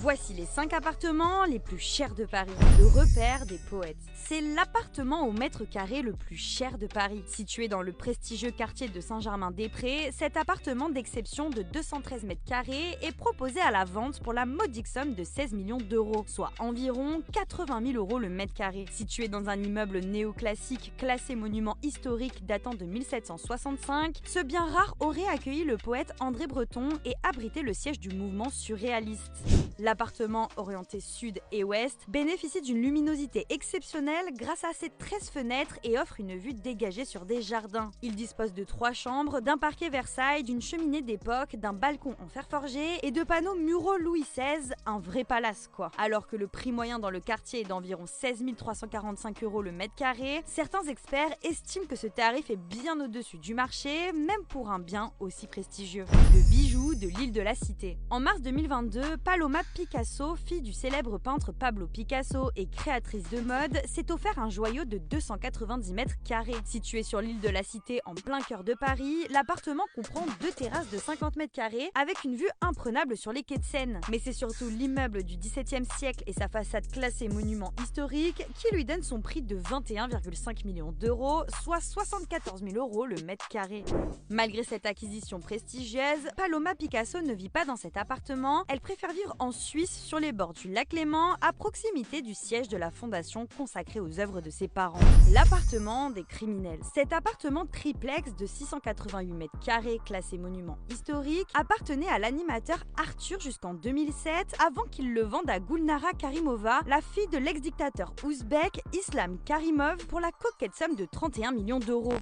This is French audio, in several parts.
Voici les 5 appartements les plus chers de Paris, le repère des poètes. C'est l'appartement au mètre carré le plus cher de Paris. Situé dans le prestigieux quartier de Saint-Germain-des-Prés, cet appartement d'exception de 213 mètres carrés est proposé à la vente pour la modique somme de 16 millions d'euros, soit environ 80 000 euros le mètre carré. Situé dans un immeuble néoclassique classé monument historique datant de 1765, ce bien rare aurait accueilli le poète André Breton et abrité le siège du mouvement surréaliste. L'appartement, orienté sud et ouest, bénéficie d'une luminosité exceptionnelle grâce à ses 13 fenêtres et offre une vue dégagée sur des jardins. Il dispose de 3 chambres, d'un parquet Versailles, d'une cheminée d'époque, d'un balcon en fer forgé et de panneaux muraux Louis XVI, un vrai palace quoi. Alors que le prix moyen dans le quartier est d'environ 16 345 euros le mètre carré, certains experts estiment que ce tarif est bien au-dessus du marché, même pour un bien aussi prestigieux. Le bijou de l'île de la Cité. En mars 2022, Paloma Picasso, fille du célèbre peintre Pablo Picasso et créatrice de mode, s'est offert un joyau de 290 mètres carrés. Situé sur l'île de la Cité en plein cœur de Paris, l'appartement comprend 2 terrasses de 50 mètres carrés avec une vue imprenable sur les quais de Seine. Mais c'est surtout l'immeuble du XVIIe siècle et sa façade classée monument historique qui lui donne son prix de 21,5 millions d'euros, soit 74 000 euros le mètre carré. Malgré cette acquisition prestigieuse, Paloma Picasso ne vit pas dans cet appartement, elle préfère vivre en Suisse sur les bords du lac Léman, à proximité du siège de la fondation consacrée aux œuvres de ses parents. L'appartement des criminels. Cet appartement triplex de 688 mètres carrés classé monument historique appartenait à l'animateur Arthur jusqu'en 2007 avant qu'il le vende à Gulnara Karimova, la fille de l'ex-dictateur ouzbek Islam Karimov pour la coquette somme de 31 millions d'euros.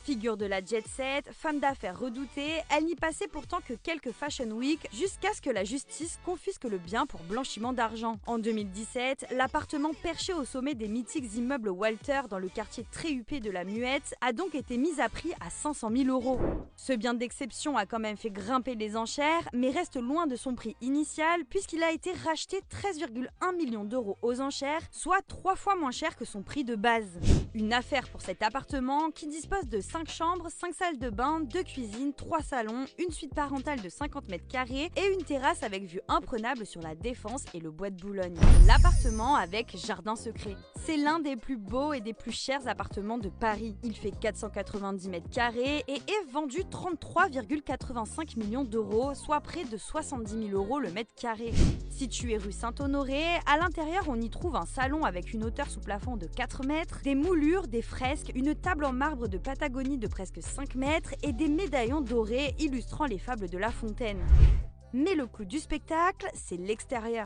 Figure de la jet set, femme d'affaires redoutée, elle n'y passait pourtant que quelques Fashion Week jusqu'à ce que la justice confisque le bien pour blanchiment d'argent. En 2017, l'appartement perché au sommet des mythiques immeubles Walter dans le quartier très huppé de la Muette a donc été mis à prix à 500 000 euros. Ce bien d'exception a quand même fait grimper les enchères, mais reste loin de son prix initial puisqu'il a été racheté 13,1 millions d'euros aux enchères, soit 3 fois moins cher que son prix de base. Une affaire pour cet appartement qui dispose de 5 chambres, 5 salles de bain, 2 cuisines, 3 salons, une suite parentale de 50 mètres carrés et une terrasse avec vue imprenable sur la Défense et le bois de Boulogne. L'appartement avec jardin secret. C'est l'un des plus beaux et des plus chers appartements de Paris. Il fait 490 mètres carrés et est vendu 33,85 millions d'euros, soit près de 70 000 euros le mètre carré. Situé rue Saint-Honoré, à l'intérieur on y trouve un salon avec une hauteur sous plafond de 4 mètres, des moulures, des fresques, une table en marbre de Patagonie de presque 5 mètres et des médaillons dorés illustrant les fables de La Fontaine. Mais le clou du spectacle, c'est l'extérieur.